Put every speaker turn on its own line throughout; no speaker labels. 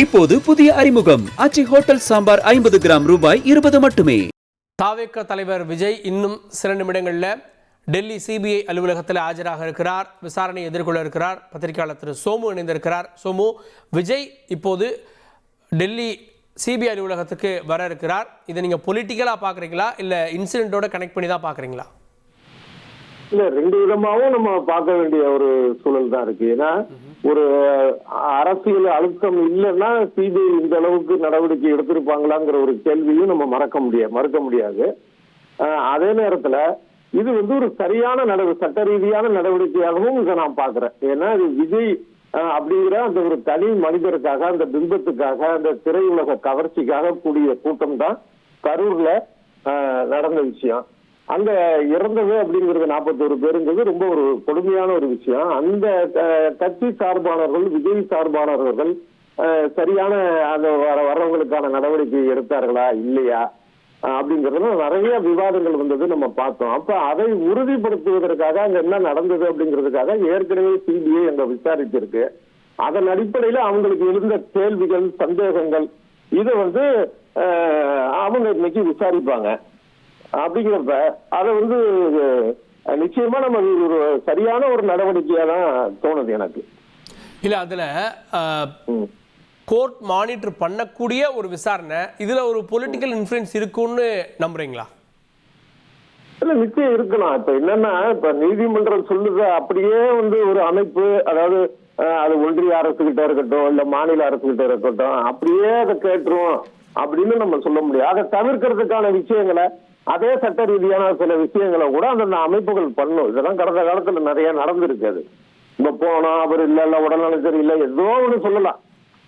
இப்போது புதிய அறிமுகம் ஆச்சி ஹோட்டல் சாம்பார் 50 கிராம் ரூபாய் 20 மட்டுமே.
தாவேக தலைவர் விஜய் இன்னும் சில நிமிடங்களில் டெல்லி சிபிஐ அலுவலகத்தில் ஆஜராக இருக்கிறார். விசாரணை எதிர்கொள்ள இருக்கிறார். பத்திரிகையாளர் திரு சோமு இணைந்திருக்கிறார். சோமு, விஜய் இப்போது டெல்லி சிபிஐ அலுவலகத்துக்கு வர இருக்கிறார். இதை நீங்கள் பொலிட்டிக்கலாக பார்க்குறீங்களா இல்லை இன்சிடென்ட்டோட கனெக்ட் பண்ணி தான் பார்க்குறீங்களா?
இல்ல, ரெண்டு விதமாவும் நம்ம பார்க்க வேண்டிய ஒரு சூழல் தான் இருக்கு. ஏன்னா ஒரு அரசியல் அழுத்தம் இல்லைன்னா சிபிஐ இந்த அளவுக்கு நடவடிக்கை எடுத்திருப்பாங்களாங்கிற ஒரு கேள்வியும் நம்ம மறுக்க முடியாது. அதே நேரத்துல இது ஒரு சரியான சட்ட ரீதியான நடவடிக்கையாகவும் இதை நான் பாக்குறேன். ஏன்னா இது விஜய் அப்படிங்கிற அந்த ஒரு தனி மனிதருக்காக, அந்த பிம்பத்துக்காக, அந்த திரையுலக கவர்ச்சிக்காக கூடிய கூட்டம் தான் கரூர்ல நடந்த விஷயம். அங்க இறந்தது அப்படிங்கிறது 41 பேருங்கிறது ரொம்ப ஒரு கொடுமையான ஒரு விஷயம். அந்த கட்சி சார்பானவர்கள், விஜய் சார்பானவர்கள் சரியான அந்த வர்றவங்களுக்கான நடவடிக்கை எடுத்தார்களா இல்லையா அப்படிங்கறது நிறைய விவாதங்கள் வந்தது நம்ம பார்த்தோம். அப்ப அதை உறுதிப்படுத்துவதற்காக அங்க என்ன நடந்தது அப்படிங்கிறதுக்காக ஏற்கனவே சிபிஐ அங்க விசாரிச்சிருக்கு. அதன் அடிப்படையில அவங்களுக்கு எழுந்த கேள்விகள், சந்தேகங்கள் இதை அவங்க இன்னைக்கு விசாரிப்பாங்க. அப்படிங்கிறப்ப அதை நிச்சயமா நம்ம ஒரு சரியான ஒரு நடவடிக்கையா தான் தோணுது எனக்கு.
இல்ல, அதுல கோர்ட் மானிட்டர் பண்ணக்கூடிய ஒரு விசாரணை, இதுல ஒரு பொலிட்டிக்கல் இன்ஃப்ளூயன்ஸ் இருக்குன்னு நம்புறீங்களா?
இல்ல, நிச்சயம் இருக்கலாம். இப்ப என்னன்னா, இப்ப நீதிமன்றம் சொல்லுது அப்படியே ஒரு அமைப்பு, அதாவது அது ஒன்றிய அரசு கிட்ட இருக்கட்டும் இல்ல மாநில அரசு கிட்ட இருக்கட்டும், அப்படியே அதை கேட்டுரும் அப்படின்னு நம்ம சொல்ல முடியாது. அதை தவிர்க்கிறதுக்கான விஷயங்களை, அதே சட்ட ரீதியான சில விஷயங்களை கூட அந்த அமைப்புகள் பண்ணும். இதெல்லாம் கடந்த காலத்துல நிறைய நடந்திருக்காது. இப்ப போனோம், அவர் இல்ல உடல்நலம் சரியில்லை, ஏதோ ஒண்ணு சொல்லலாம்.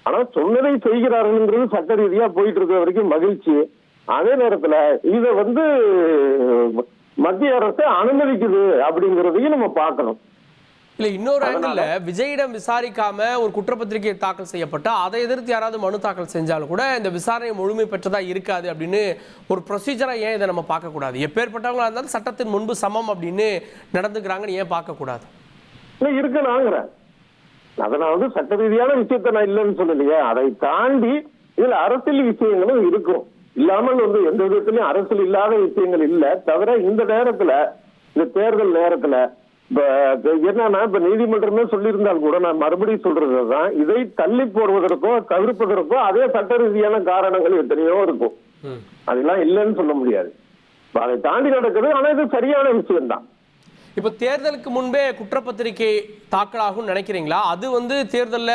ஆனா சொன்னதை செய்கிறார்கள்ங்கிறது சட்ட ரீதியா போயிட்டு இருக்க வரைக்கும் மகிழ்ச்சி. அதே நேரத்துல இத மத்திய அரசு அனுமதிக்குது அப்படிங்கிறதையும் நம்ம பார்க்கணும்.
இல்ல, இன்னொரு ஆங்கிள், விஜயிடம் விசாரிக்காம ஒரு குற்றப்பத்திரிகை தாக்கல் செய்யப்பட்டா அதை எதிர்த்து யாராவது மனு தாக்கல் செஞ்சாலும் கூட இந்த விசாரணை முழுமை பெற்றதா இருக்காது அப்படின்னு ஒரு ப்ரொசீஜரா ஏன் இதை நம்ம பார்க்க கூடாது? எப்பேற்பட்டவங்களா இருந்தாலும் சட்டத்தின் முன்பு சமம் அப்படின்னு நடந்துக்கிறாங்கன்னு ஏன் பார்க்க கூடாது?
இருக்கு, நாங்கிறேன். அதை நான் சட்ட ரீதியான விஷயத்த நான் இல்லைன்னு சொல்லலையே. அதை தாண்டி இதுல அரசியல் விஷயங்களும் இருக்கும். இல்லாமல் எந்த விதத்திலையும் அரசியல் இல்லாத விஷயங்கள் இல்லை. தவிர இந்த நேரத்துல, இந்த தேர்தல் நேரத்துல என்னன்னா, இப்ப நீதிமன்றமே சொல்லியிருந்தால் கூட நான் மறுபடியும் சொல்றதுதான், இதை தள்ளி போடுவதற்கோ தவிர்ப்பதற்கோ அதே சட்ட ரீதியான காரணங்கள் எத்தனையோ இருக்கும். அதெல்லாம் இல்லைன்னு சொல்ல முடியாது. அதை தாண்டி நடக்குது. ஆனா இது சரியான விஷயம்தான்.
இப்ப தேர்தலுக்கு முன்பே குற்றப்பத்திரிகை தாக்கலாகும் நினைக்கிறீங்களா? அது தேர்தல்ல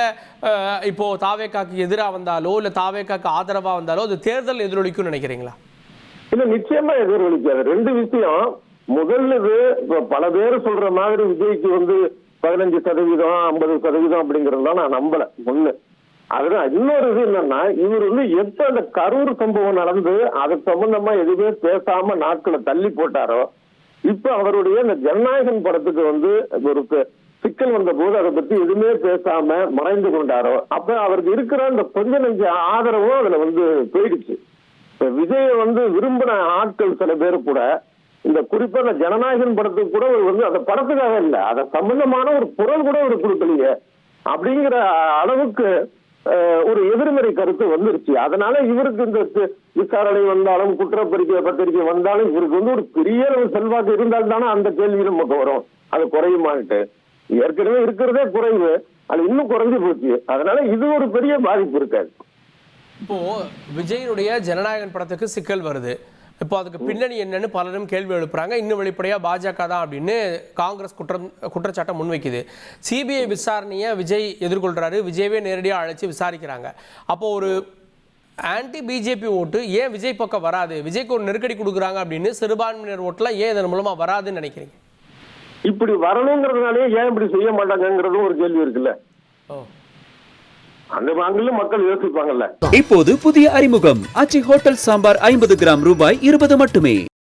இப்போ தாவேகாக்கு எதிராக வந்தாலோ இல்ல தாவேகாக்கு ஆதரவா வந்தாலோ அது தேர்தல் எதிரொலிக்கும் நினைக்கிறீங்களா?
இல்ல, நிச்சயமா எதிரொலிக்காது. ரெண்டு விஷயம். முதல்ல பல பேர் சொல்ற மாதிரி விஜய்க்கு 15%, 50% அப்படிங்கறதுலாம் நான் நம்பல. ஒண்ணு. அதுதான். இன்னொரு இது என்னன்னா, இவர் எப்ப அந்த கரூர் சம்பவம் நடந்து அது சம்பந்தமா எதுவுமே பேசாம நாட்களை தள்ளி போட்டாரோ, இப்ப அவருடைய இந்த ஜனநாயகன் படத்துக்கு ஒரு சிக்கல் வந்த போது அதை பத்தி எதுவுமே பேசாம மறைந்து கொண்டாரோ, அப்ப அவருக்கு இருக்கிற அந்த கொஞ்ச நெஞ்ச ஆதரவும் அதுல போயிடுச்சு. விஜய விரும்பின ஆட்கள் சில பேர் கூட இந்த குறிப்பா அந்த ஜனநாயகன் படத்துக்கு கூட அந்த படத்துக்காக இல்ல, அதை சம்பந்தமான ஒரு குரல் கூட ஒரு கொடுக்கலையே அப்படிங்கிற அளவுக்கு ஒரு எதிர்மறை கருத்து வந்துருச்சு. அதனால இவருக்கு இந்த விசாரணை வந்தாலும் பத்திரிகை வந்தாலும் இவருக்கு ஒரு பெரிய செல்வாக்கு இருந்தால்தானே அந்த கேள்வி நமக்கு வரும். அது குறையுமான்ட்டு. ஏற்கனவே இருக்கிறதே குறைவு, அது இன்னும் குறைஞ்சு போச்சு. அதனால இது ஒரு பெரிய பாதிப்பு இருக்காது.
இப்போ விஜயனுடைய ஜனநாயகன் படத்துக்கு சிக்கல் வருது. இப்போ அதுக்கு பின்னணி என்னன்னு பலரும் கேள்வி எழுப்புறாங்க. இன்னும் வெளிப்படையா பாஜக தான் அப்படின்னு காங்கிரஸ் குற்றச்சாட்டை முன்வைக்குது. சிபிஐ விசாரணையை விஜய் எதிர்கொள்றாரு. விஜயவே நேரடியாக அழைச்சி விசாரிக்கிறாங்க. அப்போ ஒரு ஆன்டி பிஜேபி ஓட்டு ஏன் விஜய் பக்கம் வராது? விஜய்க்கு ஒரு நெருக்கடி கொடுக்குறாங்க அப்படின்னு சிறுபான்மையினர் ஓட்டுலாம் ஏன் இதன் மூலமா வராதுன்னு நினைக்கிறீங்க?
இப்படி வரணுங்கிறதுனாலே ஏன் இப்படி செய்ய மாட்டாங்கிறதும் ஒரு கேள்வி இருக்குல்ல. அந்த வாங்கல மக்கள் யோசிப்பாங்கல்ல.
இப்போது புதிய அறிமுகம் ஆச்சி ஹோட்டல் சாம்பார் 50 கிராம் ரூபாய் 20 மட்டுமே.